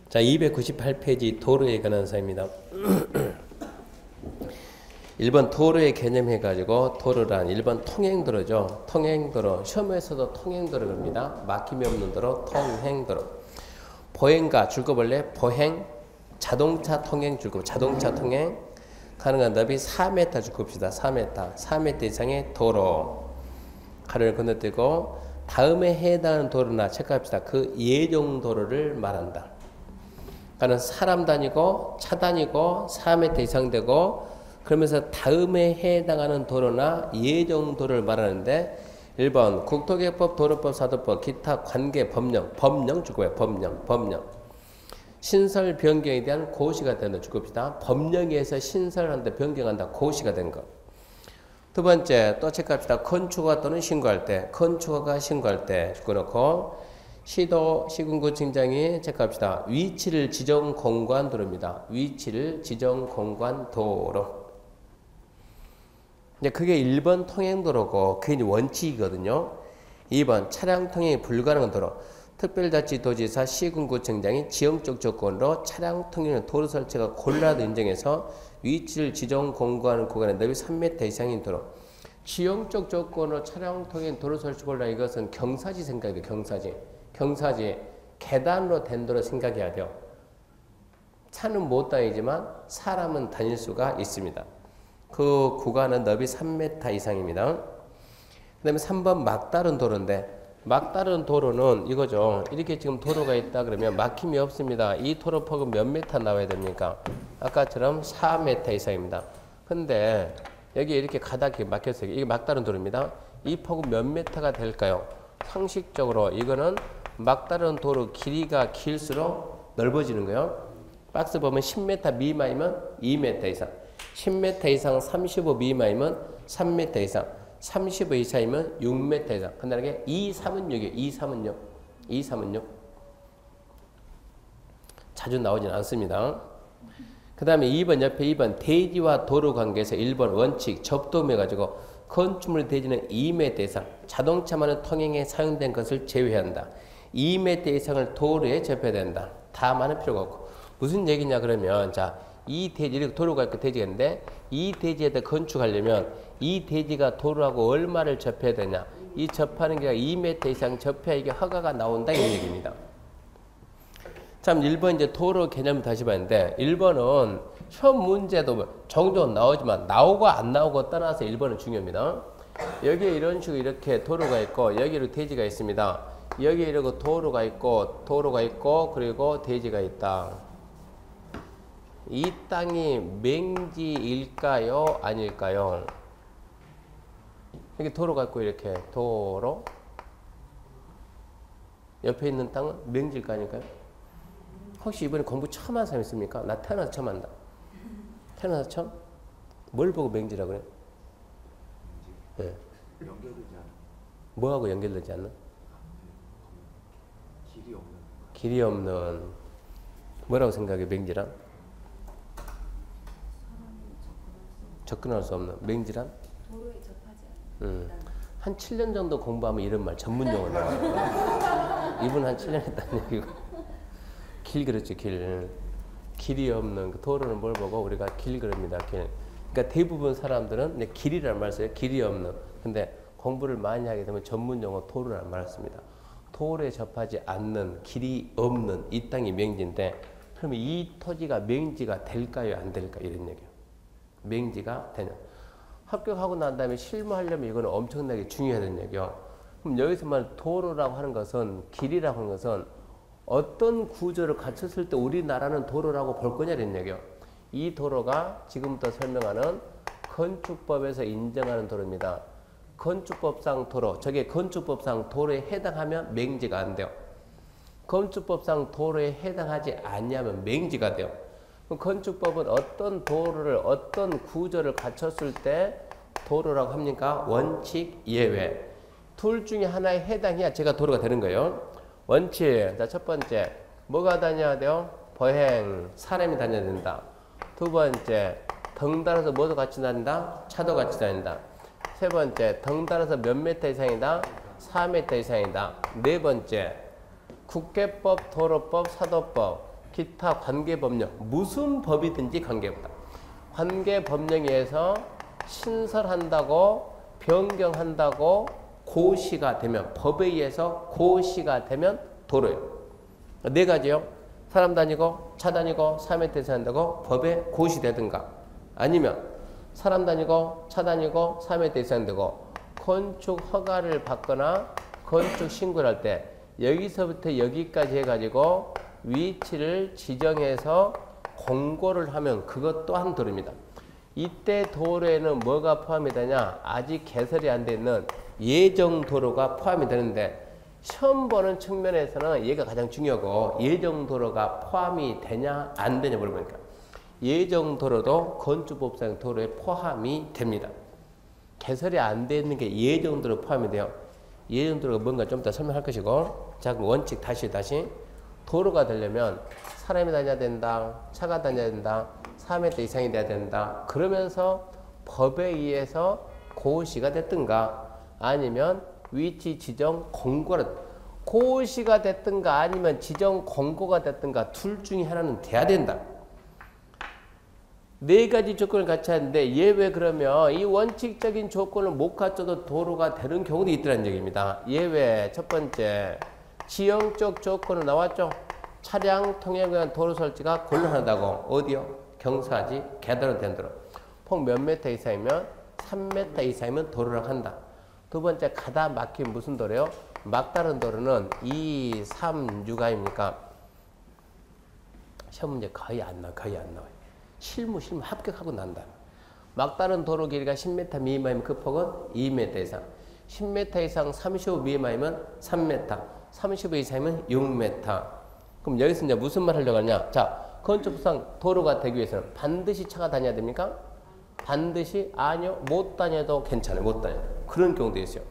자, 298페이지 도로에 관한 사입니다. 1번 도로의 개념 해가지고 도로란 1번 통행도로죠. 통행도로. 시험에서도 통행도로 그럽니다. 막힘이 없는 도로, 통행도로. 보행가, 줄거벌레, 보행, 자동차 통행 줄거, 자동차 통행 가능한 넓이 4m 줄겁시다. 4m. 4m 이상의 도로. 가로를 건너뛰고 다음에 해당하는 도로나 체크합시다. 그 예정 도로를 말한다. 그러니까 사람 다니고 차 다니고 4m 이상 되고 그러면서 다음에 해당하는 도로나 예정 도로를 말하는데 1번 국토개법, 도로법, 사도법, 기타 관계 법령, 법령 줄거예요. 법령. 신설 변경에 대한 고시가 된다 줄겁시다. 법령에서 신설한다, 변경한다, 고시가 된 것. 두 번째 또 체크합시다. 건축허가 또는 신고할 때, 건축허가 신고할 때 줄거놓고 시도, 시군구청장이 체크합시다. 위치를 지정 공간 도로입니다. 위치를 지정 공간 도로. 이제 그게 1번 통행도로고 그게 원칙이거든요. 2번 차량 통행이 불가능한 도로. 특별자치도지사 시군구청장이 지형적 조건으로 차량 통행의 도로 설치가 곤란하다 인정해서 위치를 지정 공고하는 구간의 넓이 3m 이상인 도로. 지형적 조건으로 차량 통행 도로 설치 곤란 이것은 경사지 생각이에요. 경사지 계단으로 된 도로 생각해야 돼요. 차는 못 다니지만 사람은 다닐 수가 있습니다. 그 구간은 넓이 3m 이상입니다. 그 다음에 3번 막다른 도로인데 막다른 도로는 이거죠. 이렇게 지금 도로가 있다 그러면 막힘이 없습니다. 이 도로 폭은 몇 m 나와야 됩니까? 아까처럼 4m 이상입니다. 근데 여기 이렇게 가닥이 막혔어요. 이게 막다른 도로입니다. 이 폭은 몇 m가 될까요? 상식적으로 이거는 막다른 도로 길이가 길수록 넓어지는 거예요. 박스 보면 10m 미만이면 2m 이상, 10m 이상 35 미만이면 3m 이상, 35 이상이면 6m 이상. 간단하게 2, 3은 6이에요. 2, 3은 6. 2, 3은 6. 자주 나오진 않습니다. 그 다음에 2번 옆에 2번 대지와 도로 관계에서 1번 원칙 접도해 가지고 건축물 대지는 2m 이상 자동차만의 통행에 사용된 것을 제외한다. 2m 이상을 도로에 접해야 된다. 다 많은 필요가 없고. 무슨 얘기냐 그러면 자, 이 대지, 이렇게 도로가 있고 대지가 있는데 이 대지에다 건축하려면 이 대지가 도로하고 얼마를 접해야 되냐. 이 접하는 게 2m 이상 접해야 이게 허가가 나온다 이 얘기입니다. 참 1번 이제 도로 개념 다시 봤는데 1번은 시험 문제도 종종 나오지만 나오고 안 나오고 떠나서 1번은 중요합니다. 여기에 이런 식으로 이렇게 도로가 있고 여기로 대지가 있습니다. 여기에 이렇게 도로가 있고 그리고 대지가 있다. 이 땅이 맹지일까요? 아닐까요? 여기 도로가 있고 이렇게 도로 옆에 있는 땅은 맹지일까 아닐까요? 혹시 이번에 공부 처음 한 사람 있습니까? 나 태어나서 처음 한다. 태어나서 처음? 뭘 보고 맹지라고 그래? 네. 연결되지 않아. 뭐하고 연결되지 않나? 길이 없는. 길이 없는. 뭐라고 생각해 맹지란? 접근할 수 없는. 맹지란? 도로에 접하지 않는. 한 7년 정도 공부하면 이런 말 전문 용어 나와요. 이분 한 7년 했다는 얘기고. 길 그렇죠, 길. 길이 없는 그 도로는 뭘 보고 우리가 길 그럽니다. 길. 그러니까 대부분 사람들은 길이라는 말을 써요. 길이 없는. 근데 공부를 많이 하게 되면 전문 용어 도로라는 말을 씁니다. 도로에 접하지 않는 길이 없는 이 땅이 맹지인데 그러면 이 토지가 맹지가 될까요? 안 될까? 이런 얘기예요. 맹지가 되냐. 합격하고 난 다음에 실무하려면 이거는 엄청나게 중요하다는 얘기예요. 그럼 여기서 말 도로라고 하는 것은 길이라고 하는 것은 어떤 구조를 갖췄을 때 우리나라는 도로라고 볼 거냐는 얘기예요. 이 도로가 지금부터 설명하는 건축법에서 인정하는 도로입니다. 건축법상 도로, 저게 건축법상 도로에 해당하면 맹지가 안 돼요. 건축법상 도로에 해당하지 않냐면 맹지가 돼요. 건축법은 어떤 도로를 어떤 구조를 갖췄을 때 도로라고 합니까? 원칙, 예외. 둘 중에 하나에 해당해야 제가 도로가 되는 거예요. 원칙. 자, 첫 번째. 뭐가 다녀야 돼요? 보행. 사람이 다녀야 된다. 두 번째. 덩달아서 뭐도 같이 다닌다? 차도 같이 다닌다. 세 번째. 덩달아서 몇 m 이상이다? 4m 이상이다. 네 번째. 국계법, 도로법, 사도법. 기타 관계법령, 무슨 법이든지 관계없다. 관계법령에 의해서 신설한다고 변경한다고 고시가 되면, 법에 의해서 고시가 되면 도로예요. 네 가지요. 사람 다니고 차 다니고 3회 대상한다고 법에 고시되든가, 아니면 사람 다니고 차 다니고 3회 대상되고 건축 허가를 받거나 건축 신고를 할 때 여기서부터 여기까지 해가지고 위치를 지정해서 공고를 하면 그것 또한 도로입니다. 이때 도로에는 뭐가 포함이 되냐? 아직 개설이 안 돼 있는 예정도로가 포함이 되는데, 시험 보는 측면에서는 얘가 가장 중요하고, 예정도로가 포함이 되냐 안 되냐 물어보니까 예정도로도 건축법상 도로에 포함이 됩니다. 개설이 안 돼 있는 게 예정도로 포함이 돼요. 예정도로가 뭔가 좀 이따 설명할 것이고, 자, 그럼 원칙 다시 도로가 되려면 사람이 다녀야 된다, 차가 다녀야 된다, 3m 이상이 돼야 된다. 그러면서 법에 의해서 고시가 됐든가, 아니면 위치 지정 공고가, 고시가 됐든가 아니면 지정 공고가 됐든가 둘 중에 하나는 돼야 된다. 네 가지 조건을 갖춰야 하는데, 예외 그러면 이 원칙적인 조건을 못 갖춰도 도로가 되는 경우도 있다는 얘기입니다. 예외 첫 번째, 지형적 조건은 나왔죠. 차량 통행에 의한 도로 설치가 곤란하다고. 어디요? 경사지, 계단으로 된 도로. 폭 몇 미터 이상이면 3m 이상이면 도로라고 한다. 두 번째, 가다 막힌 무슨 도로요? 막다른 도로는 2, 3, 6 아닙니까? 시험 문제 거의 안 나와요. 실무 합격하고 난다. 막다른 도로 길이가 10m 미만이면 그 폭은 2m 이상, 10m 이상 35 미만이면 3m, 35 이상이면 6m. 그럼 여기서 이제 무슨 말 하려고 하냐? 자, 건축법상 도로가 되기 위해서는 반드시 차가 다녀야 됩니까? 반드시? 아니요. 못 다녀도 괜찮아요. 못 다녀도. 그런 경우도 있어요.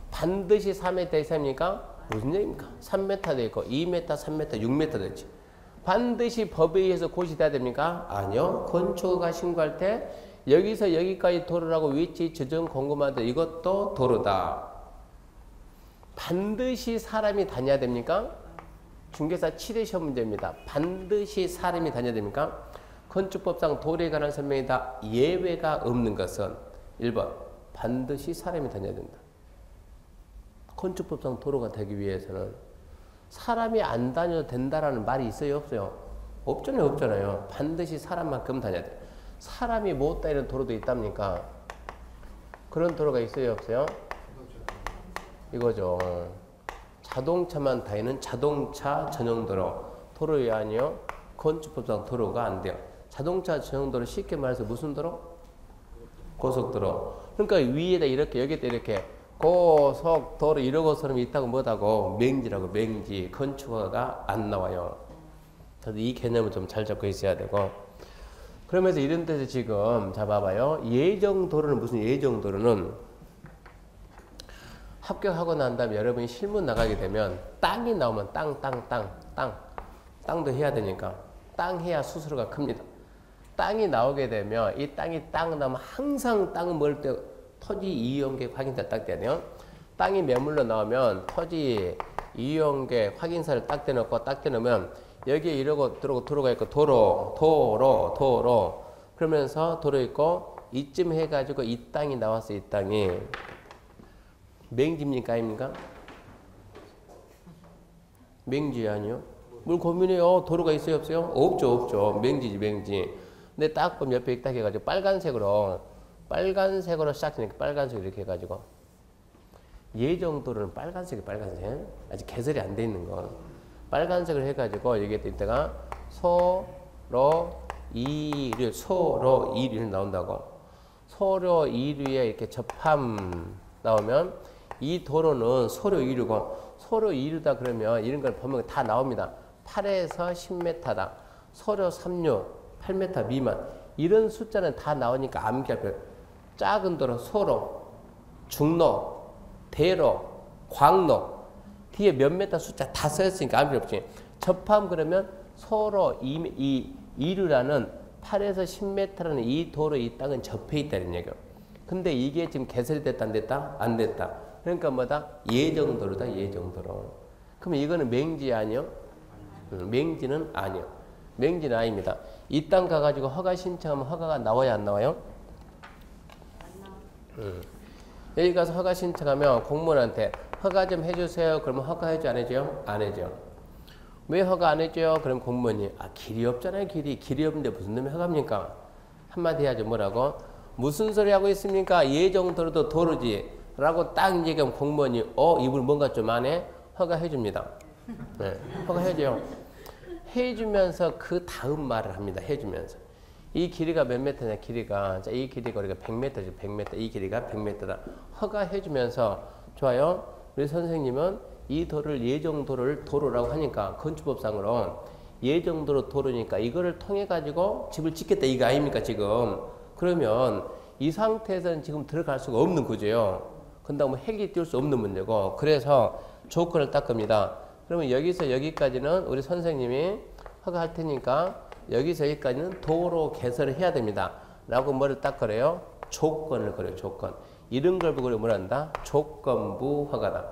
반드시 4m 이상입니까? 무슨 얘기입니까? 3m 돼 있고 2m, 3m, 6m 되지. 반드시 법에 의해서 고시돼야 됩니까? 아니요. 건축허가 신고할 때 여기서 여기까지 도로라고 위치 지정 공고만 돼. 이것도 도로다. 반드시 사람이 다녀야 됩니까? 중개사 7회 시험 문제입니다. 반드시 사람이 다녀야 됩니까? 건축법상 도로에 관한 설명이다. 예외가 없는 것은 1번 반드시 사람이 다녀야 된다. 건축법상 도로가 되기 위해서는 사람이 안 다녀도 된다라는 말이 있어요, 없어요? 없잖아요. 반드시 사람만큼 다녀야 돼. 사람이 못 다니는 도로도 있답니까? 그런 도로가 있어요, 없어요? 이거죠. 자동차만 다니는 자동차 전용 도로. 도로이 아니요. 건축법상 도로가 안 돼요. 자동차 전용 도로 쉽게 말해서 무슨 도로? 고속도로. 그러니까 위에다 이렇게 여기다 이렇게 고속도로 이러고서는 있다고 뭐다고? 맹지라고. 맹지. 건축허가가 안 나와요. 그래서 이 개념을 좀 잘 잡고 있어야 되고. 그러면서 이런 데서 지금 잡아봐요. 예정도로는 무슨 예정도로는 합격하고 난 다음에 여러분이 실무 나가게 되면 땅이 나오면 땅도 해야 되니까 땅 해야 수수료가 큽니다. 땅이 나오게 되면 이 땅이 나오면 항상 땅은 뭘 때 토지 이용계획 확인서 딱 돼야 돼요. 땅이 매물로 나오면 토지 이용계획 확인서를 딱 대놓고 딱 대놓으면 여기에 이러고 도로가 있고 도로 그러면서 도로 있고 이쯤 해가지고 이 땅이 나왔어. 이 땅이 맹지입니까 아닙니까? 맹지 아니요? 뭘 고민해요? 도로가 있어요 없어요? 없죠. 맹지지 맹지. 근데 딱 보면 옆에 딱 해가지고 빨간색으로 시작되니까 빨간색 이렇게 해가지고 예정도로는 빨간색 아직 개설이 안 돼 있는 거 빨간색을 해가지고 여기에 있다가 소로 이류 나온다고. 소로 이류에 이렇게 접함 나오면 이 도로는 소로 이류고, 소로 이류다 그러면 이런 걸 보면 다 나옵니다. 8에서 10m다. 소로 3류 8m 미만. 이런 숫자는 다 나오니까 암기할 필요. 작은 도로 소로, 중로, 대로, 광로 뒤에 몇 메타 숫자 다 써있으니까 암 필요 없지. 접함 그러면 소로 이류라는 8에서 10m라는 이 도로 이 땅은 접해 있다는 얘기예요. 근데 이게 지금 개설이 됐다 안 됐다? 안 됐다. 그러니까 뭐다? 예정도로다. 예정도로. 그럼 이거는 맹지 아니요? 맹지는 아니요. 맹지는 아닙니다. 이 땅 가가지고 허가 신청하면 허가가 나와야 안 나와요? 여기 가서 허가 신청하면 공무원한테 허가 좀 해주세요. 그러면 허가 해줘 안 해줘요? 안 해줘. 왜 허가 안 해줘요? 그럼 공무원이 길이 없잖아요. 길이 없는데 무슨 놈이 허가입니까? 한마디 해야죠. 뭐라고? 무슨 소리 하고 있습니까? 예정도로도 도로지 라고 딱 얘기하면 공무원이 이분 뭔가 좀 안 해? 허가 해줍니다. 네, 허가 해줘요. 해주면서 그 다음 말을 합니다. 해주면서 이 길이가 몇 미터냐? 길이가 이 길이가 우리가 100m죠. 100m. 이 길이가 100m다. 허가해주면서 좋아요. 우리 선생님은 이 도를 예정도를 도로라고 하니까 건축법상으로 예정도로 도로니까 이거를 통해 가지고 집을 짓겠다 이거 아닙니까 지금? 그러면 이 상태에서는 지금 들어갈 수가 없는 구조예요. 근데 헬기 띄울 수 없는 문제고 그래서 조건을 딱 겁니다. 그러면 여기서 여기까지는 우리 선생님이 허가할 테니까 여기서 여기까지는 도로 개설을 해야 됩니다. 라고 뭐를 딱 걸어요? 조건을 걸어요. 조건. 이런 걸 보고 뭐라 한다? 조건부 허가다.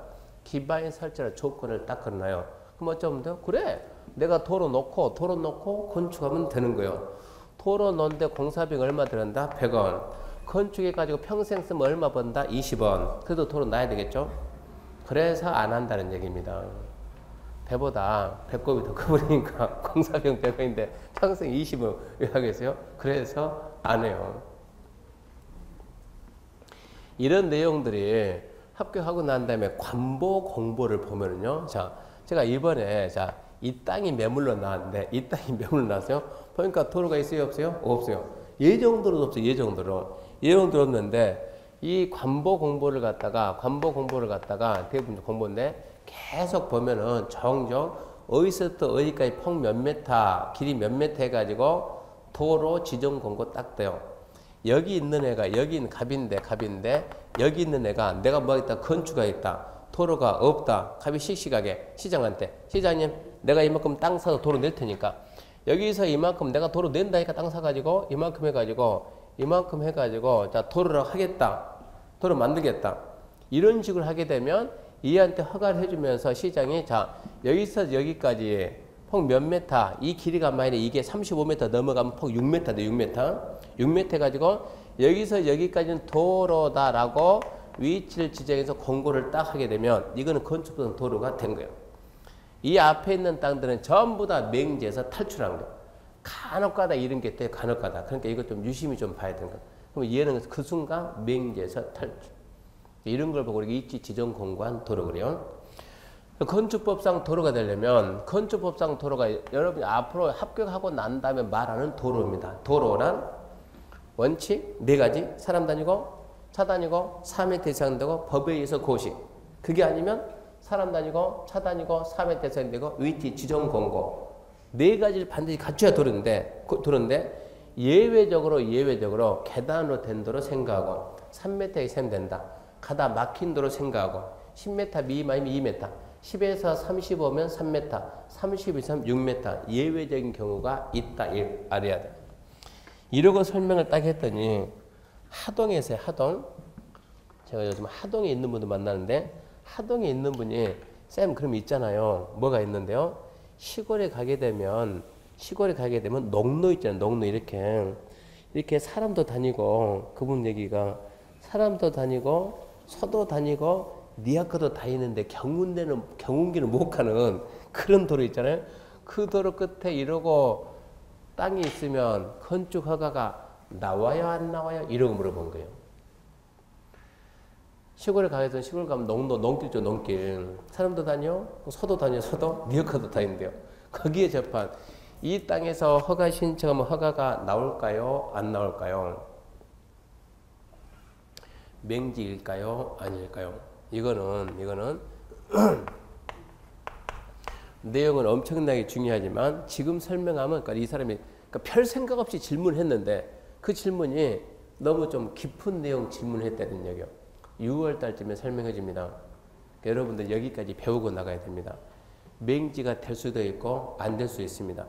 기반이 설정할 조건을 딱 걸어놔요. 그럼 어쩌면 돼요? 그래. 내가 도로 놓고 건축하면 되는 거예요. 도로 놓는데 공사비가 얼마 들었다? 100원. 건축해가지고 평생 쓰면 얼마 번다? 20원. 그래도 도로 놔야 되겠죠? 그래서 안 한다는 얘기입니다. 배보다 배꼽이 더 커버리니까 공사비용 100원인데 평생 20원 왜 하겠어요? 그래서 안 해요. 이런 내용들이 합격하고 난 다음에 관보 공보를 보면은요. 자, 제가 이번에 이 땅이 매물로 나왔는데 이 땅이 매물로 나왔어요. 보니까 도로가 있어요, 없어요? 없어요. 예정도로 없어요. 예정도로 없는데 이 관보 공보를 갖다가 대부분 공보인데 계속 보면은 정정 어디서부터 어디까지 폭 몇 메타, 길이 몇 메타 해가지고 도로 지정 공고 딱 돼요. 여기 있는 애가 여기 갑인데 여기 있는 애가 내가 뭐 있다 건축하겠다 도로가 없다 갑이 씩씩하게 시장한테 시장님 내가 이만큼 땅 사서 도로 낼 테니까 여기서 이만큼 내가 도로 낸다니까 땅 사가지고 이만큼 해가지고 자 도로를 하겠다 도로 만들겠다 이런 식으로 하게 되면 이한테 허가를 해주면서 시장이 자 여기서 여기까지 폭 몇 메타 이 길이가 만약에 이게 35m 넘어가면 폭 6m 돼 6m 해가지고 여기서 여기까지는 도로다라고 위치를 지정해서 공고를 딱 하게 되면 이거는 건축법 도로가 된 거예요. 이 앞에 있는 땅들은 전부 다 맹지에서 탈출한 거예요. 간혹가다 이런 게 있대요. 간혹가다. 그러니까 이거 좀 유심히 좀 봐야 되는 거예요. 그럼 얘는 그 순간 맹지에서 탈출. 이런 걸 보고 우리가 위치 지정 공고한 도로 그래요. 건축법상 도로가 되려면 건축법상 도로가 여러분이 앞으로 합격하고 난 다음에 말하는 도로입니다. 도로란 원칙 4가지 사람 다니고 차 다니고 4m 이상 되고 법에 의해서 고시 그게 아니면 사람 다니고 차 다니고 4m 이상 되고 위치 지정 공고 4가지를 반드시 갖춰야 도로인데 예외적으로 계단으로 된 도로 생각하고 3m 이상 된다. 가다 막힌 도로 생각하고 10m 미만이면 2m 10에서 35면 3m 30 이상 6m 예외적인 경우가 있다 알아야 돼. 이러고 설명을 딱 했더니 하동에서 하동 제가 요즘 하동에 있는 분도 만나는데 하동에 있는 분이 쌤 그럼 있잖아요. 뭐가 있는데요. 시골에 가게 되면 농로 있잖아요. 농로 이렇게 사람도 다니고 그분 얘기가 사람도 다니고 서도 다니고 니아크도 다니는데 경운기는 못 가는 그런 도로 있잖아요. 그 도로 끝에 이러고 땅이 있으면 건축 허가가 나와요 안 나와요? 이러고 물어본 거예요. 시골에 가서 시골 가면 농길죠. 농길. 사람도 다녀 서도 다녀 서도 니아크도 다니는데요. 거기에 접한 이 땅에서 허가 신청하면 허가가 나올까요? 안 나올까요? 맹지일까요? 아닐까요? 이거는 내용은 엄청나게 중요하지만 지금 설명하면 그러니까 이 사람이 별 생각 없이 질문을 했는데 그 질문이 너무 좀 깊은 내용 질문을 했다는 얘기요. 6월 달쯤에 설명해 줍니다. 여러분들 여기까지 배우고 나가야 됩니다. 맹지가 될 수도 있고 안 될 수 있습니다.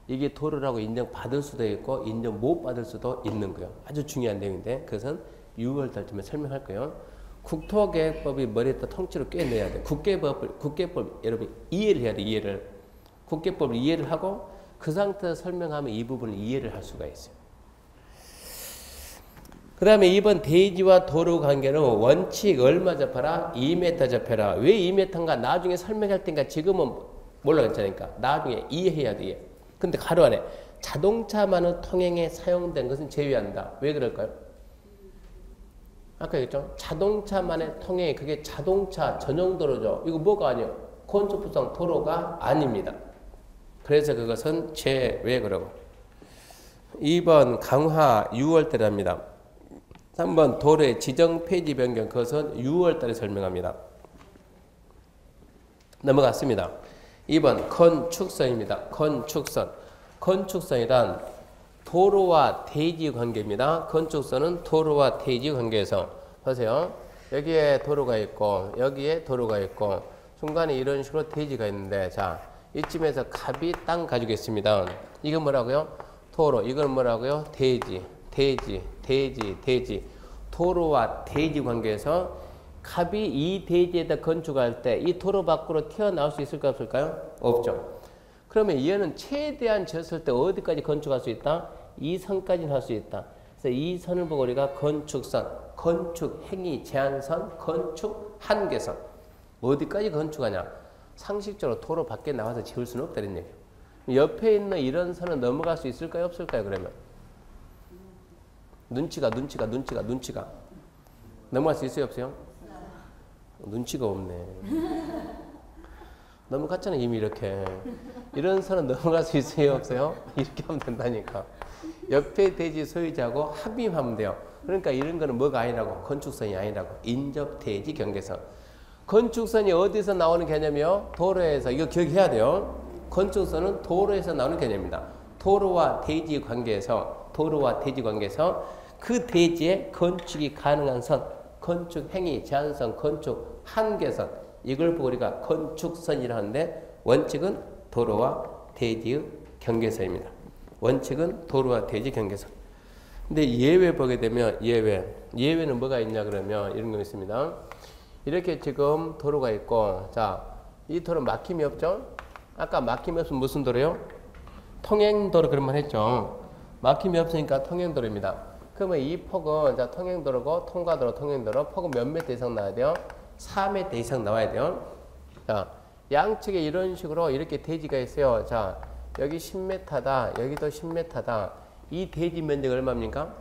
이게 도로라고 인정받을 수도 있고 인정 못 받을 수도 있는 거예요. 아주 중요한 내용인데 그것은 6월 달쯤에 설명할 거예요. 국토계획법이 머리에다 통째로 꿰내야 돼. 국계법 여러분 이해를 해야 돼. 국계법을 이해를 하고 그 상태에서 설명하면 이 부분을 이해를 할 수가 있어요. 그 다음에 2번 대지와 도로 관계는 원칙 얼마 접하라? 2m 접해라. 왜 2m인가? 나중에 설명할 때니까 지금은 몰라 괜찮으니까 나중에 이해해야 돼. 근데 가로 안에 자동차만은 통행에 사용된 것은 제외한다. 왜 그럴까요? 아까 얘기했죠? 자동차만의 통행이 그게 자동차 전용 도로죠. 이거 뭐가 아니에요? 건축부상 도로가 아닙니다. 그래서 그것은 제외 그러고. 2번 강화 6월달합니다. 3번 도로의 지정 폐지 변경 그것은 6월달에 설명합니다. 넘어갔습니다. 2번 건축선입니다. 건축선. 건축선이란 도로와 대지 관계입니다. 건축선은 도로와 대지 관계에서 보세요. 여기에 도로가 있고 여기에 도로가 있고 중간에 이런 식으로 대지가 있는데 자 이쯤에서 갑이 땅 가지고 있습니다. 이건 뭐라고요? 도로. 이건 뭐라고요? 대지. 대지. 대지. 대지. 도로와 대지 관계에서 갑이 이 대지에다 건축할 때 이 도로 밖으로 튀어나올 수 있을까요? 없을까요? 없죠. 그러면 얘는 최대한 졌을 때 어디까지 건축할 수 있다? 이 선까지는 할 수 있다. 그래서 이 선을 보고 우리가 건축선, 건축 행위 제한선, 건축 한계선. 어디까지 건축하냐? 상식적으로 도로 밖에 나와서 지을 수는 없다는 얘기예요. 옆에 있는 이런 선은 넘어갈 수 있을까요? 없을까요? 그러면 눈치가 넘어갈 수 있어요? 없어요? 눈치가 없네. 넘어갔잖아 이미 이렇게. 이런 선은 넘어갈 수 있어요? 없어요? 이렇게 하면 된다니까. 옆에 대지 소유자하고 합의하면 돼요. 그러니까 이런 거는 뭐가 아니라고? 건축선이 아니라고. 인접 대지 경계선. 건축선이 어디서 나오는 개념이요? 도로에서. 이거 기억해야 돼요. 건축선은 도로에서 나오는 개념입니다. 도로와 대지 관계에서 그 대지에 건축이 가능한 선, 건축 행위 제한선, 건축 한계선, 이걸 보고 우리가 건축선이라 하는데 원칙은 도로와 대지의 경계선입니다. 원칙은 도로와 대지 경계선. 근데 예외 보게 되면 예외는 뭐가 있냐 그러면 이런 거 있습니다. 이렇게 지금 도로가 있고 자, 이 도로 막힘이 없죠? 아까 막힘이 없으면 무슨 도로요? 통행도로 그런 말 했죠. 막힘이 없으니까 통행도로입니다. 그러면 이 폭은 자 통행도로고 통과도로 통행도로 폭은 몇 미터 이상 나와야 돼요? 4m 이상 나와야 돼요. 자, 양측에 이런 식으로 이렇게 대지가 있어요. 자, 여기 10m다. 여기도 10m다. 이 대지 면적이 얼마입니까?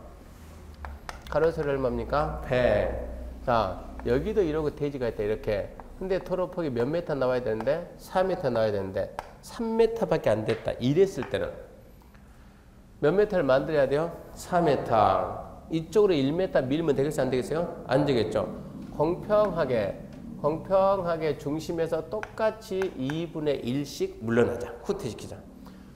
가로세로 얼마입니까? 100. 자, 여기도 이러고 대지가 있다. 이렇게. 근데 도로폭이 몇 m 나와야 되는데? 4m 나와야 되는데 3m밖에 안 됐다. 이랬을 때는 몇 m를 만들어야 돼요? 4m. 이쪽으로 1m 밀면 되겠어요? 안 되겠어요? 안 되겠죠. 공평하게 중심에서 똑같이 2분의 1씩 물러나자. 후퇴시키자.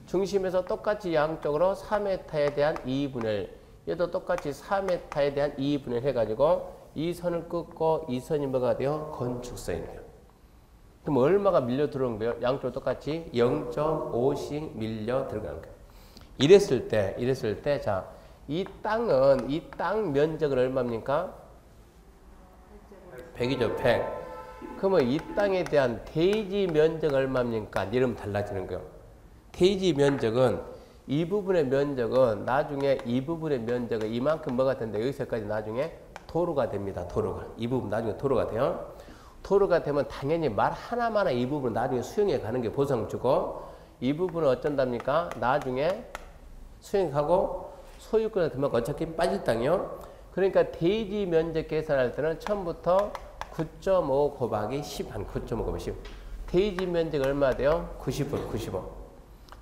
중심에서 똑같이 양쪽으로 4m에 대한 2분의 1. 얘도 똑같이 4m에 대한 2분의 1 해가지고 이 선을 끊고 이 선이 뭐가 돼요? 건축선이에요. 그럼 얼마가 밀려 들어온 거예요? 양쪽으로 똑같이 0.5씩 밀려 들어가는 거예요. 이랬을 때, 자, 이 땅 면적은 얼마입니까? 100이죠, 100. 그러면 이 땅에 대한 대지 면적 얼마입니까? 이러면 달라지는 거예요. 대지 면적은 이 부분의 면적은 나중에 이 부분의 면적은 이만큼 뭐가 된다. 여기서까지 나중에 도로가 됩니다. 도로가. 이 부분 나중에 도로가 돼요. 도로가 되면 당연히 말 하나마나 이 부분 나중에 수용해 가는 게 보상 주고 이 부분은 어쩐답니까? 나중에 수용하고 소유권을 그만큼 어차피 빠질 땅이요. 그러니까 대지 면적 계산할 때는 처음부터 9.5 곱하기 10 한 9.5 곱하기 10. 대지 면적 얼마 돼요? 90원, 95.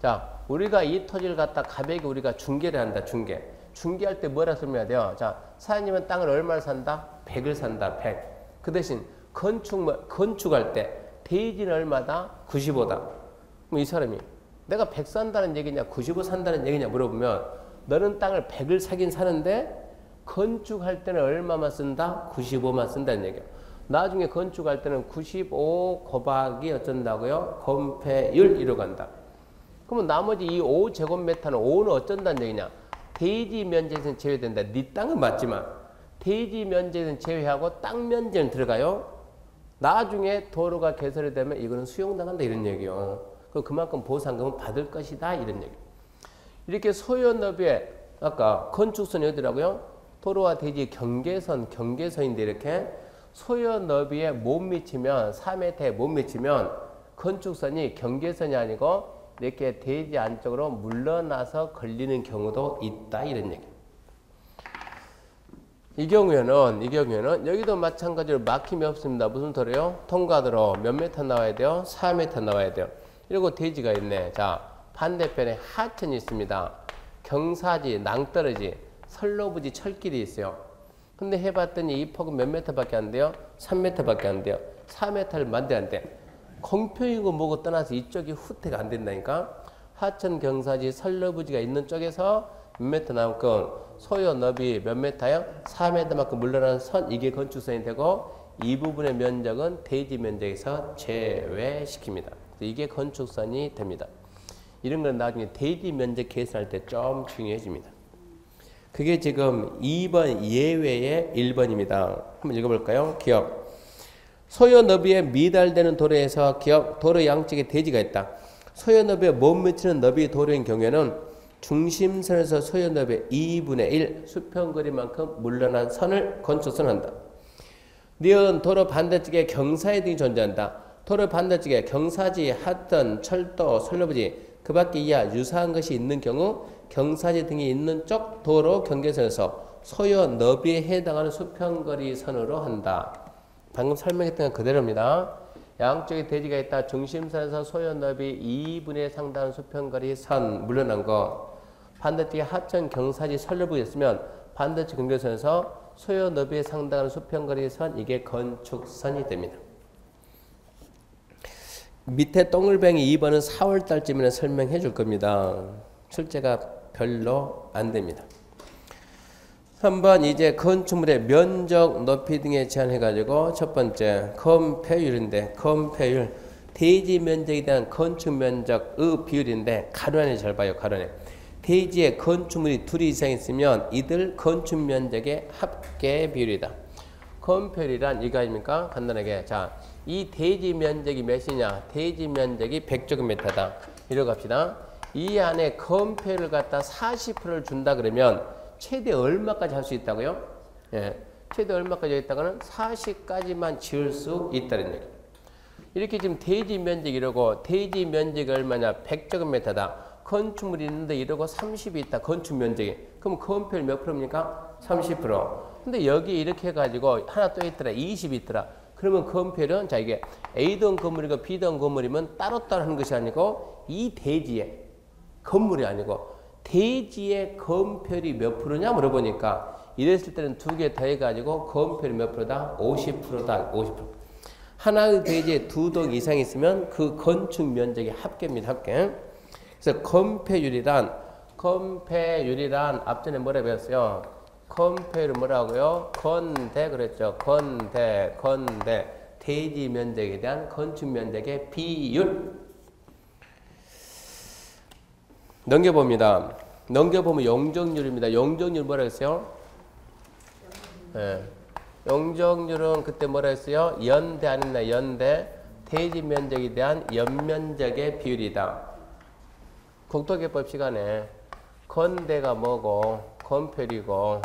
자, 우리가 이 토지를 갖다 가백에 우리가 중개를 한다. 중개할 때 뭐라 설명해야 돼요? 자, 사장님은 땅을 얼마를 산다? 100을 산다. 100. 그 대신 건축할 때 대지는 얼마다? 95다. 그럼 이 사람이 내가 100 산다는 얘기냐 95 산다는 얘기냐 물어보면 너는 땅을 100을 사긴 사는데 건축할 때는 얼마만 쓴다? 95만 쓴다는 얘기야. 나중에 건축할 때는 95 곱하기 어쩐다고요? 건폐율 이로 간다. 그러면 나머지 이 5제곱미터는 5는 어쩐다는 얘기냐? 대지 면적에서는 제외된다. 네 땅은 맞지만 대지 면적에서는 제외하고 땅 면적은 들어가요. 나중에 도로가 개설이 되면 이거는 수용당한다 이런 얘기요. 그만큼 보상금은 받을 것이다 이런 얘기. 이렇게 소요너비에 아까 건축선이 어디라고요? 도로와 대지 경계선인데 이렇게 소요너비에 못 미치면 4m에 못 미치면 건축선이 경계선이 아니고 이렇게 대지 안쪽으로 물러나서 걸리는 경우도 있다 이런 얘기. 이 경우에는 여기도 마찬가지로 막힘이 없습니다. 무슨 도로요? 통과도로 몇 미터 나와야 돼요? 4m 나와야 돼요. 이러고 대지가 있네. 자, 반대편에 하천이 있습니다. 경사지, 낭떠러지, 선로부지, 철길이 있어요. 근데 해봤더니 이 폭은 몇 미터밖에 안 돼요? 3m밖에 안 돼요. 4m를 만들어야 안 돼. 공평이고 뭐고 떠나서 이쪽이 후퇴가 안 된다니까. 하천, 경사지, 선로부지가 있는 쪽에서 몇 미터 나만큼 소요 너비 몇 미터요? 4m만큼 물러나는 선, 이게 건축선이 되고 이 부분의 면적은 대지 면적에서 제외시킵니다. 이게 건축선이 됩니다. 이런 건 나중에 대지 면적 계산할 때 좀 중요해집니다. 그게 지금 2번 예외의 1번입니다. 한번 읽어볼까요? 기억. 소요 너비에 미달되는 도로에서 기억, 도로 양쪽에 대지가 있다. 소요 너비에 못 미치는 너비 도로인 경우에는 중심선에서 소요 너비의 2분의 1 수평거리만큼 물러난 선을 건축선한다. 니은 도로 반대쪽에 경사의 등이 존재한다. 도로 반대쪽에 경사지, 하천, 철도, 선로부지 그 밖에 이하 유사한 것이 있는 경우 경사지 등이 있는 쪽 도로 경계선에서 소요 너비에 해당하는 수평거리 선으로 한다. 방금 설명했던 건 그대로입니다. 양쪽에 대지가 있다. 중심선에서 소요 너비 2분의 상당한 수평거리 선 물러난 거. 반대쪽에 하천, 경사지, 선로부지 있으면 반대쪽 경계선에서 소요 너비에 상당한 수평거리 선, 이게 건축선이 됩니다. 밑에 동글뱅이 2번은 4월달쯤에 설명해 줄 겁니다. 출제가 별로 안 됩니다. 3번 이제 건축물의 면적, 높이 등에 제한해가지고 첫 번째 건폐율인데, 건폐율 대지 면적에 대한 건축 면적의 비율인데 가로안에 잘 봐요. 가로안에 대지에 건축물이 둘 이상 있으면 이들 건축 면적의 합계 비율이다. 건폐율이란 이거 아닙니까? 간단하게 자, 이 대지 면적이 몇이냐? 대지 면적이 100제곱미터다. 이러고 갑시다. 이 안에 건폐율을 갖다 40%를 준다 그러면 최대 얼마까지 할 수 있다고요? 예, 최대 얼마까지 있다고는 40까지만 지을 수 있다는 얘기. 이렇게 지금 대지 면적 이러고 대지 면적이 얼마냐? 100제곱미터다. 건축물이 있는데 이러고 30이 있다. 건축 면적이. 그럼 건폐율 몇 프로입니까? 30%. 근데 여기 이렇게 해가지고 하나 또 있더라. 20이 있더라. 그러면 건폐율은 자 이게 A동 건물이고 B동 건물이면 따로따로 하는 것이 아니고 이 대지에 건물이 아니고 대지의 건폐율이 몇 프로냐 물어보니까 이랬을 때는 두 개 더해가지고 건폐율이 몇 프로다? 50%다. 50%. 하나의 대지에 두 동 이상 있으면 그 건축 면적의 합계입니다. 합계. 그래서 건폐율이란 앞전에 뭐라 배웠어요? 건폐율은 뭐라고요? 건대 그랬죠. 건대 대지 면적에 대한 건축 면적의 비율. 넘겨봅니다. 넘겨보면 용적률입니다. 용적률 뭐라 했어요? 네. 용적률은 그때 뭐라 했어요? 연대 안 했나? 연대 대지 면적에 대한 연면적의 비율이다. 국토개법 시간에 건대가 뭐고 건폐율이고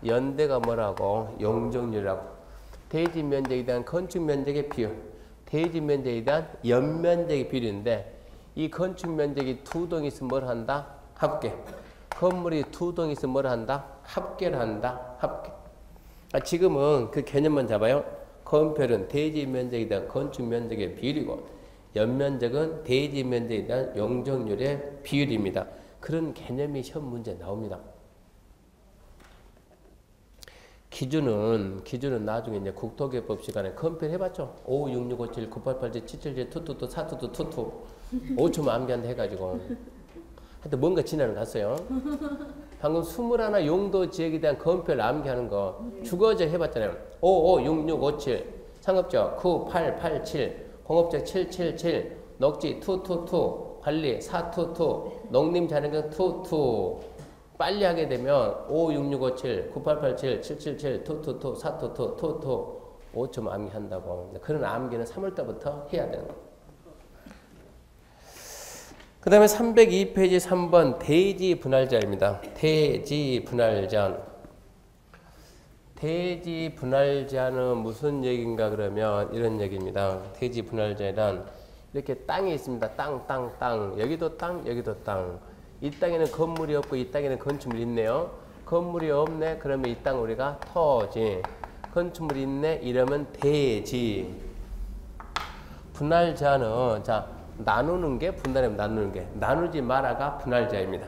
연대가 뭐라고? 용적률이라고. 대지 면적에 대한 건축 면적의 비율, 대지 면적에 대한 연면적의 비율인데 이 건축 면적이 두 동 있으면 뭘 한다? 합계. 건물이 두 동 있으면 뭘 한다? 합계를 한다. 합계. 지금은 그 개념만 잡아요. 건폐율은 대지 면적에 대한 건축 면적의 비율이고 연면적은 대지 면적에 대한 용적률의 비율입니다. 그런 개념이 시험 문제 나옵니다. 기준은 나중에 이제 국토개법 시간에 컴퓨터 해봤죠. 5, 6, 6, 5, 7, 9, 8, 8, 7, 7, 7, 2, 4, 2, 2, 5초만 암기한다 해가지고 하여튼 뭔가 진화를 갔어요. 방금 21 용도 지역에 대한 건폐율 암기하는 거 주거적 해봤잖아요. 5, 5, 6, 6, 5, 7 상업적 9, 8, 8, 7 공업적 7, 7, 7 녹지 2, 2, 2 관리 4, 2, 2 농림자연경 2, 2 빨리 하게 되면 5, 6, 6, 5, 7, 9, 8, 8, 7, 7, 7, 7, 2, 2, 2, 4, 2, 2, 2, 2 5점 암기한다고. 그런 암기는 3월달부터 해야 되는 거예요. 그 다음에 302페이지 3번 대지 분할자입니다. 대지 분할자. 대지 분할자는 무슨 얘기인가 그러면 이런 얘기입니다. 대지 분할자란 이렇게 땅이 있습니다. 땅. 여기도 땅, 여기도 땅. 이 땅에는 건물이 없고 이 땅에는 건축물이 있네요. 건물이 없네. 그러면 이 땅 우리가 토지. 건축물이 있네. 이러면 대지. 분할자는 자 나누는 게 분할하면 나누는 게 나누지 마라가 분할자입니다.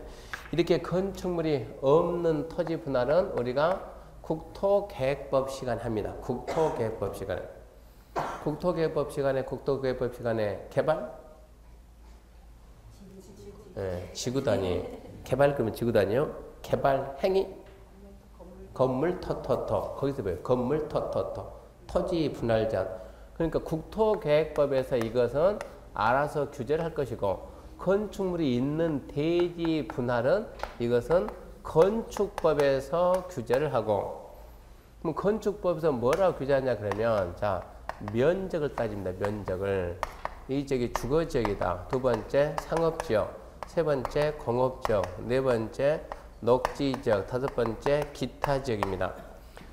이렇게 건축물이 없는 토지 분할은 우리가 국토계획법 시간 합니다. 국토계획법 시간에. 국토계획법 시간에 개발? 네, 지구단위. 개발 그러면 지구단위요. 개발 행위? 건물 터터터. 거기서 뭐예요? 건물 터터터. 토지 분할자. 그러니까 국토계획법에서 이것은 알아서 규제를 할 것이고 건축물이 있는 대지 분할은 이것은 건축법에서 규제를 하고 그럼 건축법에서 뭐라고 규제하냐 그러면 자 면적을 따집니다. 면적을. 이 지역이 주거지역이다. 두 번째 상업지역, 세 번째 공업지역, 네 번째 녹지지역, 다섯 번째 기타지역입니다.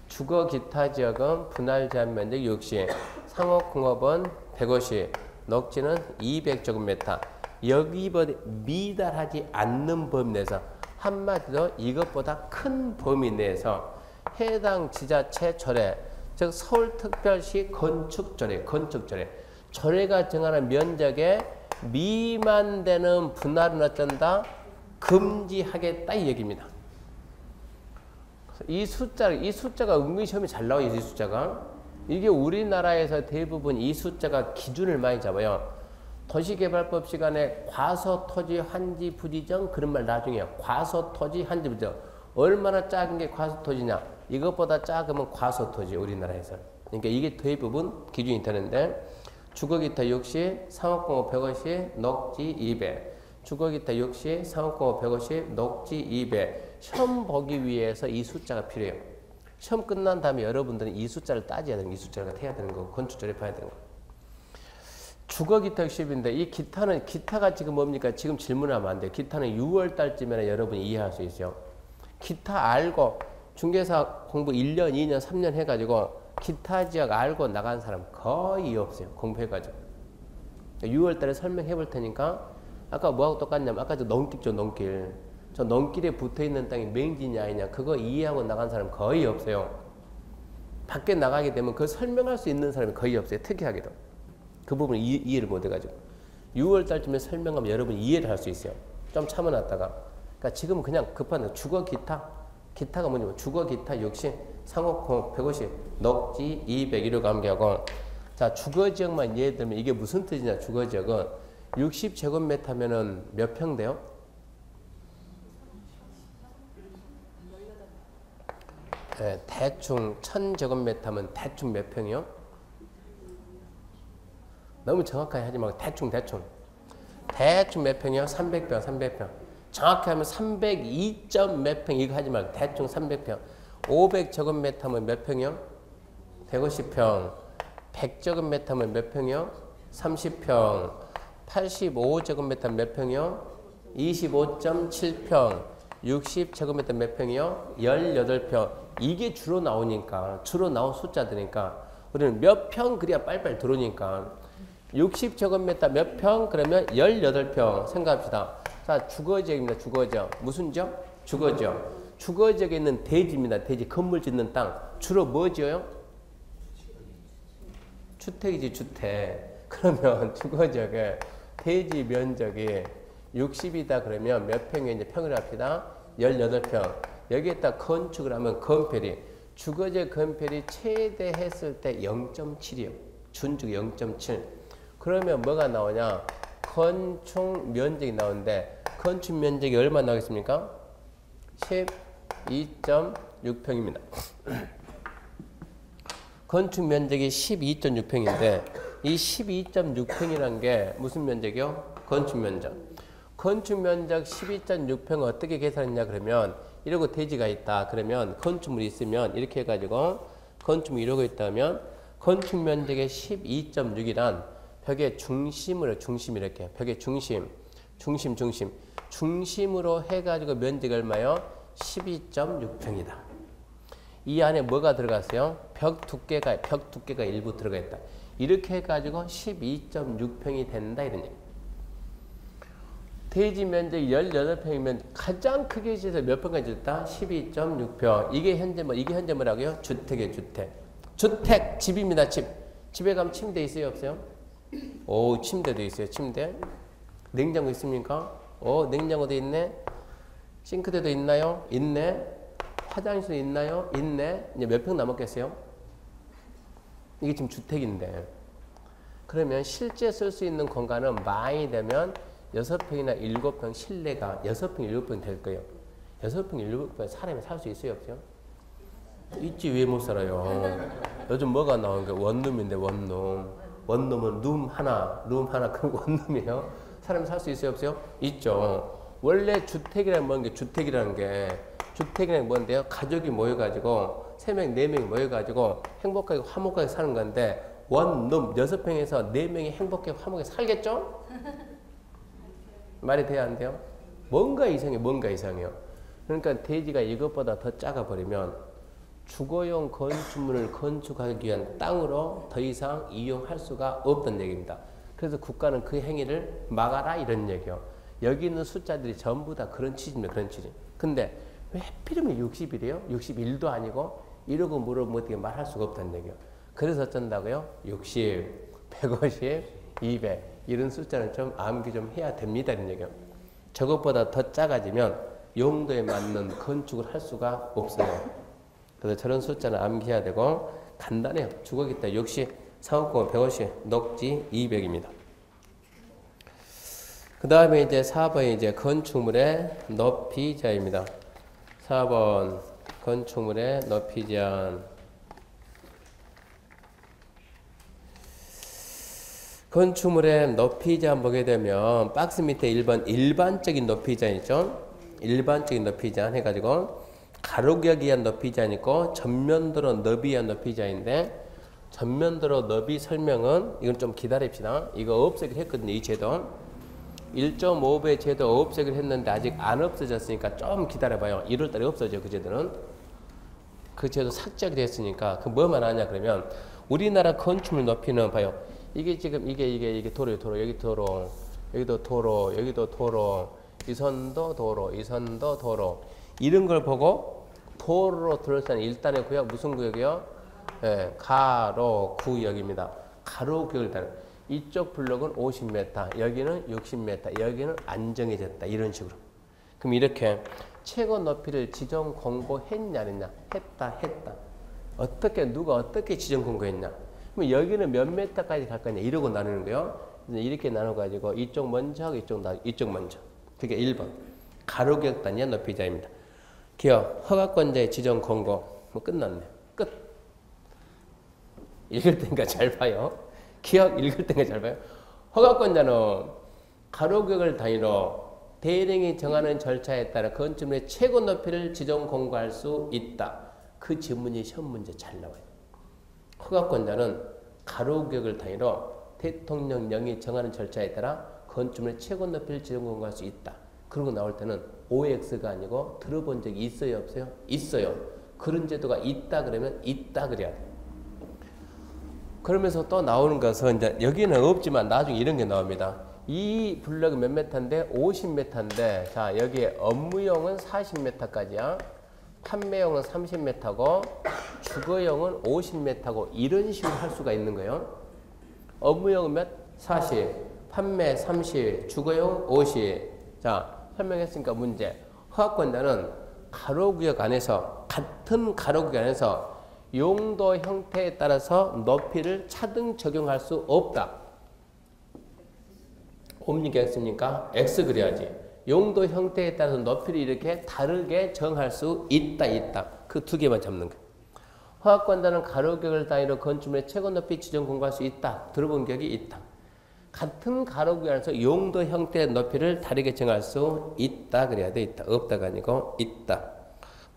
주거 기타지역은 분할 제한 면적 60, 상업공업은 150, 녹지는 200제곱미터. 여기보다 미달하지 않는 범위 내에서 한마디로 이것보다 큰 범위 내에서 해당 지자체 조례, 즉 서울특별시 건축조례, 조례가 정하는 면적에 미만되는 분할은 어쩐다? 금지하겠다 이 얘기입니다. 이 숫자가 은근히 시험에 잘 나와요. 이 숫자가. 이게 우리나라에서 대부분 이 숫자가 기준을 많이 잡아요. 도시개발법 시간에 과소토지 환지 부지정 그런 말 나중에 해요. 과소토지 환지 부지정. 얼마나 작은 게 과소토지냐. 이것보다 작으면 과소토지 우리나라에서. 그러니까 이게 대부분 기준이 되는데 주거기타 60, 상업공업 150, 녹지 200. 주거기타 60, 상업공업 150, 녹지 200. 시험 보기 위해서 이 숫자가 필요해요. 시험 끝난 다음에 여러분들은 이 숫자를 따져야 되는 이 숫자를 해야 되는 거고 건축조례 봐야 되는 거고. 주거기타 60인데 이 기타가 지금 뭡니까? 지금 질문하면 안 돼요. 기타는 6월 달쯤에 여러분이 이해할 수 있어요. 기타 알고 중개사 공부 1년, 2년, 3년 해가지고 기타 지역 알고 나간 사람 거의 없어요. 공부해가지고. 6월 달에 설명해 볼 테니까 아까 뭐하고 똑같냐면 아까 저 농길죠. 농길. 저 농길에 붙어있는 땅이 맹지냐 아니냐 그거 이해하고 나간 사람 거의 없어요. 밖에 나가게 되면 그걸 설명할 수 있는 사람이 거의 없어요. 특이하게도. 그 부분을 이해를 못 해가지고. 6월 달쯤에 설명하면 여러분이 이해를 할 수 있어요. 좀 참아놨다가. 그러니까 지금은 그냥 급한 주거 기타. 기타가 뭐냐면 주거 기타 60, 상업공업 150, 녹지 200 감기하고 자 주거지역만 예를 들면 이게 무슨 뜻이냐 주거지역은 60제곱미터면은 몇 평 돼요? 네, 대충 1000제곱미터면 대충 몇 평이요? 너무 정확하게 하지 말고 대충 몇 평이요? 300평 정확히 하면 302점 몇 평 이거 하지 말고 대충 300평 500제곱미터면 몇 평이요? 150평 100제곱미터면 몇 평이요? 30평 85제곱미터 몇 평이요? 25.7평 60제곱미터 몇 평이요? 18평 이게 주로 나오니까 주로 나온 숫자들이니까 우리는 몇 평 그래야 빨리빨리 들어오니까 60제곱미터 몇 평 그러면 18평 생각합시다. 자 주거지역입니다. 주거지역 무슨 지역? 주거지역. 주거지역에 있는 대지입니다. 대지 건물 짓는 땅 주로 뭐 지어요? 주택이지 주택. 그러면 주거지역에 대지 면적이 60이다 그러면 몇 평에 이제 평을 합시다. 18평. 여기에다 건축을 하면 건폐리 주거지역 건폐리 최대 했을 때 0.7이요. 준축 0.7. 그러면 뭐가 나오냐? 건축 면적이 나오는데 건축 면적이 얼마 나오겠습니까? 12.6평입니다. 건축 면적이 12.6평인데 이 12.6평이라는 게 무슨 면적이요? 건축 면적. 건축 면적 12.6평을 어떻게 계산했냐 그러면 이러고 대지가 있다. 그러면 건축물이 있으면 이렇게 해가지고 건축물이 이러고 있다면 건축 면적의 12.6이란 벽의 중심으로 중심 이렇게 벽의 중심 중심으로 해가지고 면적이 얼마요? 12.6평이다. 이 안에 뭐가 들어갔어요? 벽 두께가 일부 들어가 있다. 이렇게 해가지고 12.6평이 된다 이런 얘기. 대지 면적이 18평이면 가장 크게 지어서 몇 평까지 줬다? 12.6평. 이게 현재 뭐라고요? 주택이에요, 주택, 집입니다, 집. 집에 가면 침대 있어요, 없어요? 오, 침대도 있어요, 침대. 냉장고 있습니까? 냉장고도 있네. 싱크대도 있나요? 있네. 화장실도 있나요? 있네. 이제 몇 평 남았겠어요? 이게 지금 주택인데. 그러면 실제 쓸 수 있는 공간은 많이 되면 6평이나 7평 실내가 6평, 7평 될 거예요. 6평, 7평 사람이 살 수 있어요, 없어요? 있지, 왜 못 살아요? 요즘 뭐가 나온 게 원룸인데, 원룸. 원룸은 룸 하나, 그럼 원룸이에요. 사람이 살 수 있어요, 없어요? 있죠. 원래 주택이라는 게 뭔데요? 가족이 모여가지고, 3명, 4명이 모여가지고, 행복하게, 화목하게 사는 건데, 원룸, 6평에서 4명이 행복하게, 화목하게 살겠죠? 말이 돼야 안 돼요? 뭔가 이상해요. 그러니까 대지가 이것보다 더 작아버리면 주거용 건축물을 건축하기 위한 땅으로 더 이상 이용할 수가 없다는 얘기입니다. 그래서 국가는 그 행위를 막아라 이런 얘기요. 여기 있는 숫자들이 전부 다 그런 취지입니다. 그런 취지. 근데 왜 하필이면 60이래요? 61도 아니고 이러고 물어보면 어떻게 말할 수가 없다는 얘기요. 그래서 어쩐다고요? 60, 150, 200 이런 숫자는 좀 암기 좀 해야 됩니다. 이런 얘기요. 저것보다 더 작아지면 용도에 맞는 건축을 할 수가 없어요. 그래서 저런 숫자는 암기해야 되고 간단해요. 주거기타 60, 상업공원 150, 녹지 200입니다. 그 다음에 이제 4번이 이제 건축물의 높이 제한입니다. 4번 건축물의 높이 제한. 건축물의 높이 제한 보게 되면 박스 밑에 1번 일반적인 높이 제한 있죠. 일반적인 높이 제한 해가지고 가로격에 의한 높이 제한 있고 전면도로 너비에 의한 높이 제한인데 전면도로 너비 설명은 이건 좀 기다립시다. 이거 없애기로 했거든요. 이 제도 1.5배 제도 없애기로 했는데 아직 안 없어졌으니까 좀 기다려봐요. 1월달에 없어져. 그 제도는 그 제도 삭제가 됐으니까 그 뭐만 하냐 그러면 우리나라 건축물 높이는 봐요. 이게 지금 이게 도로예요. 여기 도로, 여기도 도로, 여기도 도로, 이 선도 도로, 이 선도 도로. 이런 걸 보고 도로로 둘러싼 일단의 구역 무슨 구역이요? 예, 가로 구역입니다. 가로 구역을 따른 이쪽 블록은 50m, 여기는 60m, 여기는 안정해졌다. 이런 식으로. 그럼 이렇게 최고 높이를 지정 공고했냐 안 했냐? 했다. 누가 어떻게 지정 공고했냐? 그럼 여기는 몇 메타까지 갈 거냐? 이러고 나누는 거예요. 이렇게 나눠가지고 이쪽 먼저 하고 이쪽 먼저. 그게 1번. 가로구역 단위의 높이자입니다. 기억, 허가권자의 지정 공고. 뭐 끝났네. 끝. 읽을 때니까 잘 봐요. 기억 읽을 때니까 잘 봐요. 허가권자는 가로구역을 단위로 대령이 정하는 절차에 따라 건축물의 최고 높이를 지정 공고할 수 있다. 그 지문이 시험 문제 잘 나와요. 허가권자는 가로구역을 단위로 대통령령이 정하는 절차에 따라 건축물의 최고 높이를 지정 공고할 수 있다. 그러고 나올 때는 OX가 아니고 들어본 적이 있어요, 없어요? 있어요. 그런 제도가 있다 그러면 있다 그래야 돼. 그러면서 또 나오는 것은 이제 여기는 없지만 나중에 이런 게 나옵니다. 이 블럭이 몇 메타인데 50m인데 자 여기에 업무용은 40m까지야. 판매용은 30m고 주거용은 50m고 이런 식으로 할 수가 있는 거예요. 업무용은 몇? 40. 판매 30. 주거용 50. 자 설명했으니까 문제. 허가권자는 가로구역 안에서 같은 가로구역 안에서 용도 형태에 따라서 높이를 차등 적용할 수 없다. 옵니까 X입니까? X 그래야지. 용도 형태에 따라서 높이를 이렇게 다르게 정할 수 있다. 그 두 개만 잡는 거예요. 허가권자는 가로구역을 단위로 건축물의 최고 높이 지정 공고할 수 있다. 들어본 격이 있다. 같은 가로구역 안에서 용도 형태의 높이를 다르게 정할 수 있다. 그래야 돼. 있다. 없다가 아니고 있다.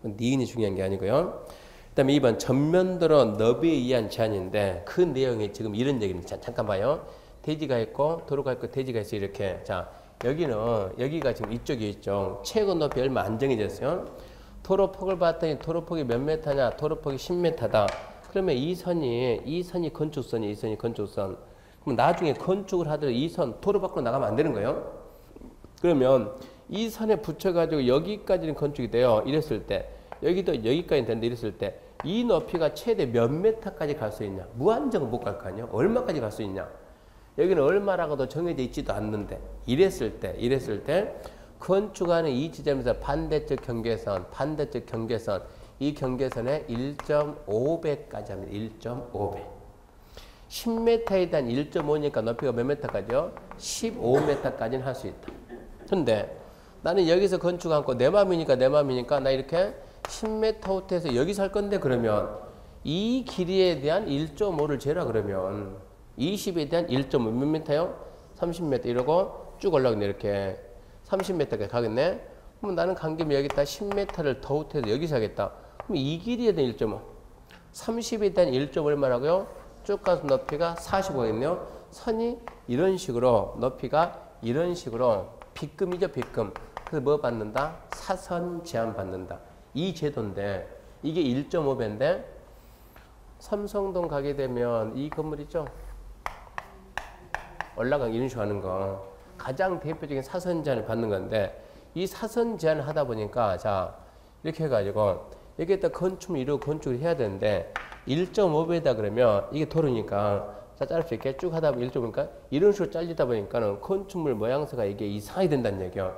니은이 중요한 게 아니고요. 그 다음에 2번 전면도로 너비에 의한 제한인데 그 내용이 지금 이런 얘기입니다. 자, 잠깐 봐요. 대지가 있고 도로가 있고 대지가 있어 이렇게. 자 여기가 지금 이쪽이 있죠. 최고 높이 얼마 안 정해졌어요. 도로폭을 봤더니 도로폭이 몇 메타냐? 도로폭이 10m다. 그러면 이 선이 건축선이 건축선. 그럼 나중에 건축을 하더라도 이 선 도로 밖으로 나가면 안 되는 거예요. 그러면 이 선에 붙여가지고 여기까지는 건축이 돼요. 이랬을 때 여기도 여기까지 되는데 이랬을 때 이 높이가 최대 몇 메타까지 갈 수 있냐? 무한정은 못 갈 거 아니에요. 얼마까지 갈 수 있냐? 여기는 얼마라고도 정해져 있지도 않는데 이랬을 때 건축하는 이 지점에서 반대쪽 경계선 이 경계선에 1.5배까지 합니다. 1.5배. 10m에 대한 1.5니까 높이가 몇 메타까지요? 15m까지는 할 수 있다. 근데 나는 여기서 건축하고 내 맘이니까 나 이렇게 10m 호텔에서 여기서 할 건데 그러면 이 길이에 대한 1.5를 재라 그러면 20에 대한 1.5 몇 미터요? 30m 이러고 쭉 올라가네 이렇게 30m까지 가겠네. 그럼 나는 간 김에 여기다 10m를 더 호텔에서 여기서 하겠다. 그럼 이 길이에 대한 1.5 30에 대한 1.5 얼마라고요? 쭉 가서 높이가 45겠네요. 선이 이런 식으로 높이가 이런 식으로 빗금이죠 빗금. 그래서 뭐 받는다? 사선 제한 받는다. 이 제도인데 이게 1.5배인데 삼성동 가게 되면 이 건물 있죠? 올라가기 이런 식으로 하는 거 가장 대표적인 사선 제한을 받는 건데 이 사선 제한을 하다 보니까 자 이렇게 해가지고 여기에다 건축을 이루고 건축을 해야 되는데 1.5배다 그러면 이게 도로니까 자 자를 수 있게 쭉 하다 보면 1.5니까 이런 식으로 잘리다 보니까는 건축물 모양새가 이게 이상하게 된다는 얘기요.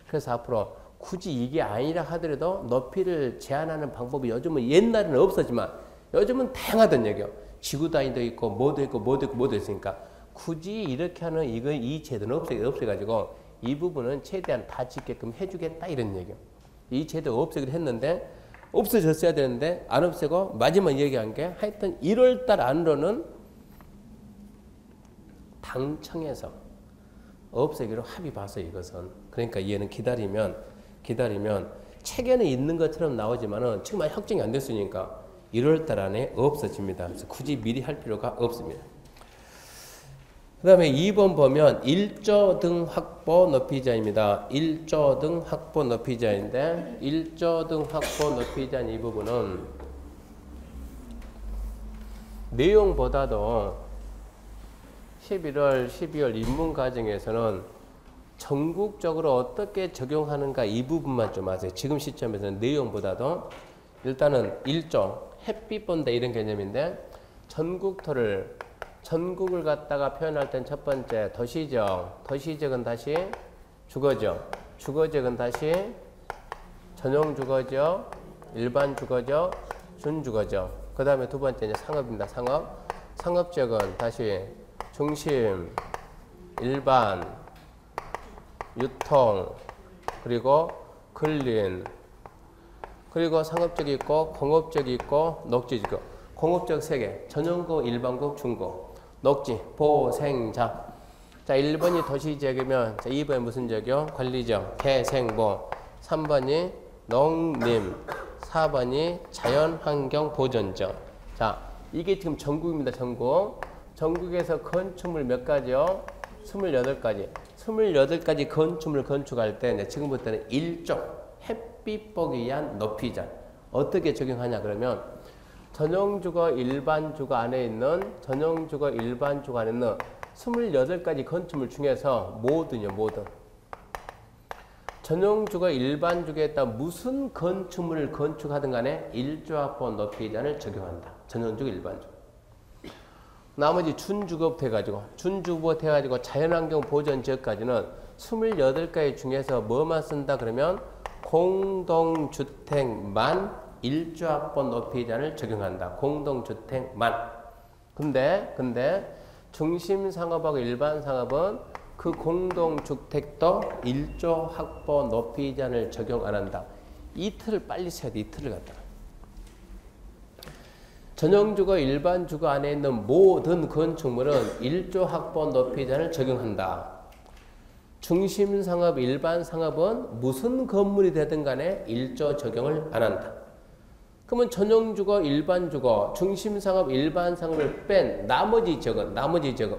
그래서 앞으로 굳이 이게 아니라 하더라도 높이를 제한하는 방법이 요즘은 옛날에는 없었지만 요즘은 다양하다는 얘기요. 지구 단위도 있고 뭐도 있으니까 굳이 이렇게 하는 이 제도는 없애가지고 이 부분은 최대한 다 짓게끔 해주겠다 이런 얘기요. 이 제도가 없애기로 했는데 없어졌어야 되는데 안 없애고 마지막 얘기한 게 하여튼 1월달 안으로는 당청에서 없애기로 합의 봐서 이것은 그러니까 얘는 기다리면 책에는 있는 것처럼 나오지만은 지금 아직 확정이 안 됐으니까 1월달 안에 없어집니다. 그래서 굳이 미리 할 필요가 없습니다. 그 다음에 2번 보면 일조등 확보 높이자입니다. 일조등 확보 높이자인데 일조등 확보 높이자인 이 부분은 내용보다도 11월, 12월 입문 과정에서는 전국적으로 어떻게 적용하는가 이 부분만 좀 아세요. 지금 시점에서는 내용보다도 일단은 일조, 햇빛 본다 이런 개념인데 전국을 갖다가 표현할 땐 첫 번째 도시적, 도시적은 다시 주거적, 주거적은 다시 전용 주거적, 일반 주거적, 준주거적. 그 다음에 두 번째 이제 상업입니다. 상업적은 다시 중심, 일반, 유통, 그리고 근린, 그리고 상업적이 있고 공업적이 있고 녹지지구. 공업적 3개, 전용구, 일반구, 중구. 녹지, 보생자. 자, 1번이 도시지역이면 자, 2번이 무슨 지역이요? 관리지역, 개생보. 3번이 농림, 4번이 자연환경보전지역. 자, 이게 지금 전국입니다. 전국에서 건축물 몇 가지요? 28가지. 28가지 건축물을 건축할 때 이제 지금부터는 일조 햇빛 보기 위한 높이자 어떻게 적용하냐 그러면 전용주거 일반주거 안에 있는 28가지 건축물 중에서 모든 전용주거 일반주거에 따라 무슨 건축물을 건축하든 간에 일조합보 높이자를 적용한다. 전용주거 일반주거. 나머지 준주거부터 해가지고 자연환경 보전 지역까지는 28가지 중에서 뭐만 쓴다 그러면 공동주택만 일조합보 높이자를 적용한다. 공동주택만. 근데 중심상업하고 일반상업은 그 공동주택도 일조합보 높이자를 적용 안 한다. 이틀을 빨리 써야 돼. 이틀을 갖다가. 전용주거, 일반주거 안에 있는 모든 건축물은 일조합보 높이자를 적용한다. 중심상업, 일반상업은 무슨 건물이 되든 간에 일조 적용을 안 한다. 그러면 전용주거, 일반주거, 중심상업, 일반상업을 뺀 나머지 지역은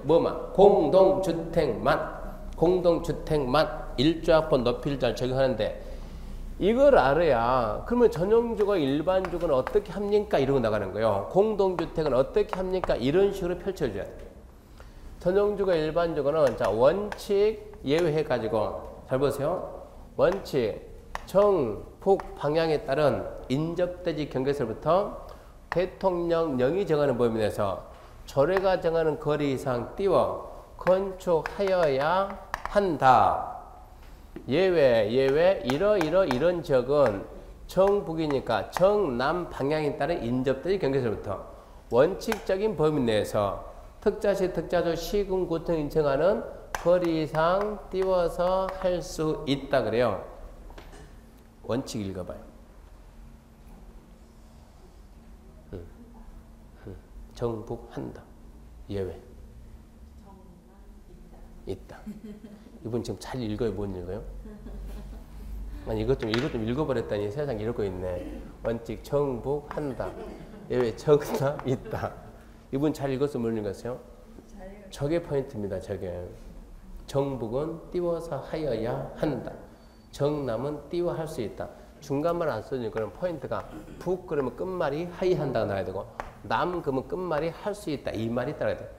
뭐만? 공동주택만. 공동주택만 일조합법 높이를 적용하는데 이걸 알아야 그러면 전용주거 일반주거는 어떻게 합니까? 이러고 나가는 거예요. 공동주택은 어떻게 합니까? 이런 식으로 펼쳐줘야 돼요. 전용주거 일반주거는 자 원칙 예외해가지고 잘 보세요. 원칙 정, 북 방향에 따른 인접대지 경계선부터 대통령령이 정하는 범위 내에서 조례가 정하는 거리 이상 띄워 건축하여야 한다. 예외 이런 지역은 정북이니까 정남 방향에 따른 인접대지 경계선부터 원칙적인 범위 내에서 특자시 특자조 시군구청이 정하는 거리 이상 띄워서 할 수 있다 그래요. 원칙 읽어봐요. 정북한다. 예외. 있다. 이분 지금 잘 읽어요? 못 읽어요? 아니 이것 좀 읽어버렸더니 세상 이러고 있네. 원칙 정북한다. 예외 정남 있다. 이분 잘 읽었어요? 못 읽었어요? 저게 포인트입니다. 저게. 정북은 띄워서 하여야 한다. 정남은 띄워 할 수 있다. 중간만 안 써주니 그런 포인트가 북 그러면 끝말이 하이한다가 나와야 되고 남 그러면 끝말이 할 수 있다. 이 말이 따라야 돼.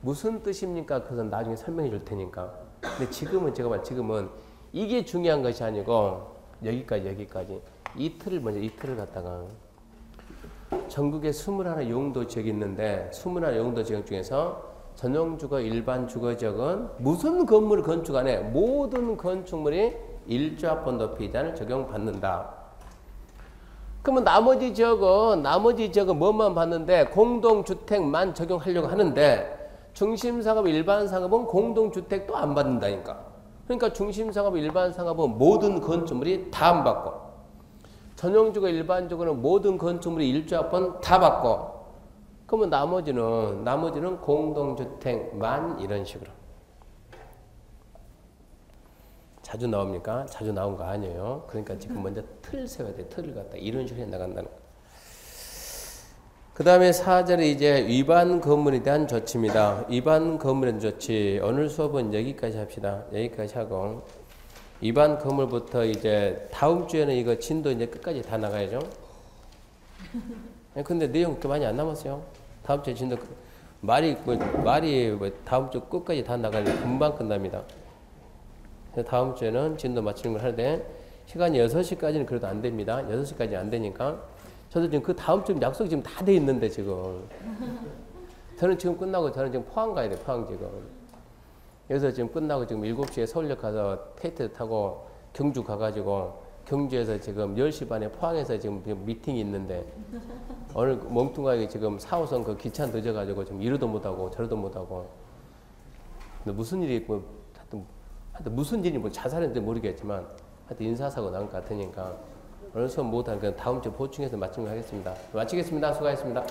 무슨 뜻입니까? 그것은 나중에 설명해 줄 테니까. 근데 지금은 제가 말 지금은 이게 중요한 것이 아니고 여기까지 이 틀을 갖다가 전국에 21 용도 지역이 있는데 21 용도 지역 중에서 전용주거 일반 주거지역은 무슨 건물을 건축하네 모든 건축물이 일조합법 높이 제한을 적용받는다. 그러면 나머지 지역은 뭐만 받는데 공동주택만 적용하려고 하는데 중심상업 일반상업은 공동주택도 안 받는다니까. 그러니까 중심상업 일반상업은 모든 건축물이 다 안 받고 전용주거 일반주거는 모든 건축물이 일조합법 다 받고 그러면 나머지는 공동주택만 이런 식으로. 자주 나옵니까? 자주 나온 거 아니에요. 그러니까 지금 먼저 틀 세워야 돼. 틀을 갖다 이런 식으로 해 나간다는 거. 그 다음에 4절에 이제 위반 건물에 대한 조치입니다. 위반 건물에 대한 조치. 오늘 수업은 여기까지 합시다. 여기까지 하고 위반 건물부터 이제 다음 주에는 이거 진도 이제 끝까지 다 나가야죠. 근데 내용 그렇게 많이 안 남았어요. 다음 주에 진도 말이 다음 주 끝까지 다 나가면 금방 끝납니다. 다음 주에는 진도 맞추는 걸 하는데 시간이 6시까지는 그래도 안 됩니다. 6시까지 안 되니까 저도 지금 그 다음 주 약속이 지금 다 돼 있는데 지금 저는 지금 끝나고 저는 지금 포항 가야 돼. 포항 지금 여기서 지금 끝나고 지금 7시에 서울역 가서 KTX 타고 경주 가가지고 경주에서 지금 10시 반에 포항에서 지금 미팅이 있는데 오늘 멍뚱하게 지금 4호선 그 기차 늦어가지고 지금 이러도 못하고 저러도 못하고 근데 무슨 일이 있고 하여튼 무슨 일이 뭐 자살했는지 모르겠지만 하여튼 인사사고 난 것 같으니까 오늘 수업 못한 그 다음 주 보충해서 마치도록 하겠습니다. 마치겠습니다. 수고하셨습니다.